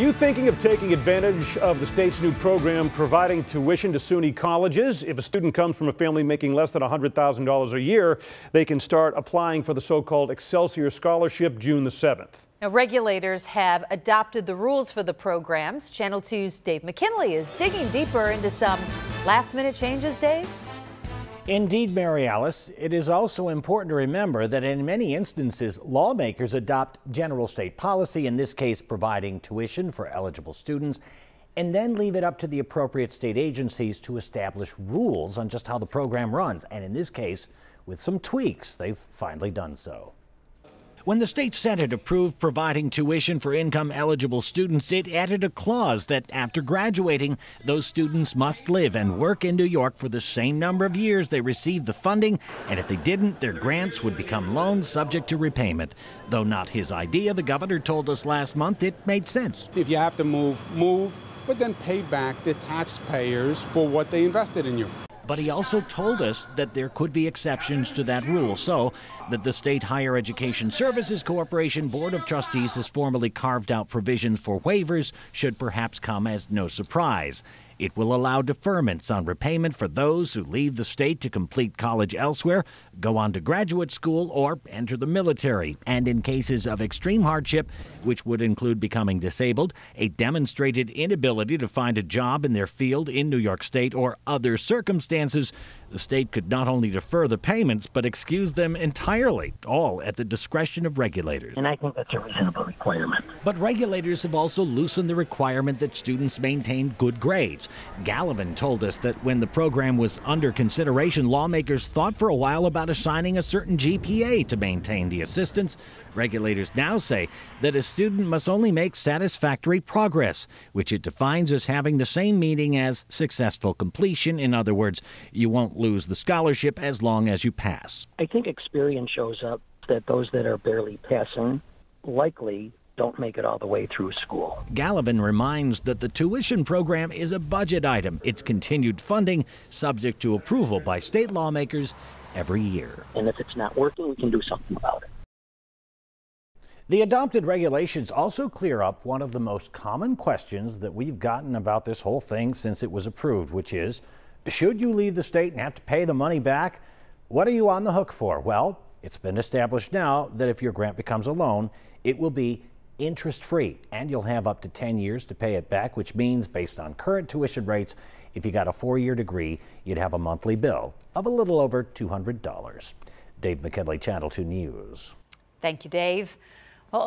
Are you thinking of taking advantage of the state's new program providing tuition to SUNY colleges? If a student comes from a family making less than $100,000 a year, they can start applying for the so-called Excelsior Scholarship June the 7th. Now, regulators have adopted the rules for the programs. Channel 2's Dave McKinley is digging deeper into some last-minute changes, Dave. Indeed, Mary Alice, it is also important to remember that in many instances, lawmakers adopt general state policy, in this case providing tuition for eligible students, and then leave it up to the appropriate state agencies to establish rules on just how the program runs. And in this case, with some tweaks, they've finally done so. When the state Senate approved providing tuition for income-eligible students, it added a clause that after graduating, those students must live and work in New York for the same number of years they received the funding, and if they didn't, their grants would become loans subject to repayment. Though not his idea, the governor told us last month it made sense. If you have to move, but then pay back the taxpayers for what they invested in you. But he also told us that there could be exceptions to that rule, so that the State Higher Education Services Corporation Board of Trustees has formally carved out provisions for waivers should perhaps come as no surprise. It will allow deferments on repayment for those who leave the state to complete college elsewhere, go on to graduate school, or enter the military. And in cases of extreme hardship, which would include becoming disabled, a demonstrated inability to find a job in their field in New York State, or other circumstances, the state could not only defer the payments, but excuse them entirely, all at the discretion of regulators. And I think that's a reasonable requirement. But regulators have also loosened the requirement that students maintain good grades. Gallivan told us that when the program was under consideration, lawmakers thought for a while about assigning a certain GPA to maintain the assistance. Regulators now say that a student must only make satisfactory progress, which it defines as having the same meaning as successful completion. In other words, you won't lose the scholarship as long as you pass. I think experience shows up that those that are barely passing likely don't make it all the way through school. Gallivan reminds that the tuition program is a budget item. Its continued funding subject to approval by state lawmakers every year. And if it's not working, we can do something about it. The adopted regulations also clear up one of the most common questions that we've gotten about this whole thing since it was approved, which is, should you leave the state and have to pay the money back? What are you on the hook for? Well, it's been established now that if your grant becomes a loan, it will be interest-free, and you'll have up to 10 years to pay it back, which means, based on current tuition rates, if you got a 4-year degree, you'd have a monthly bill of a little over $200. Dave McKinley, Channel 2 News. Thank you, Dave. Well,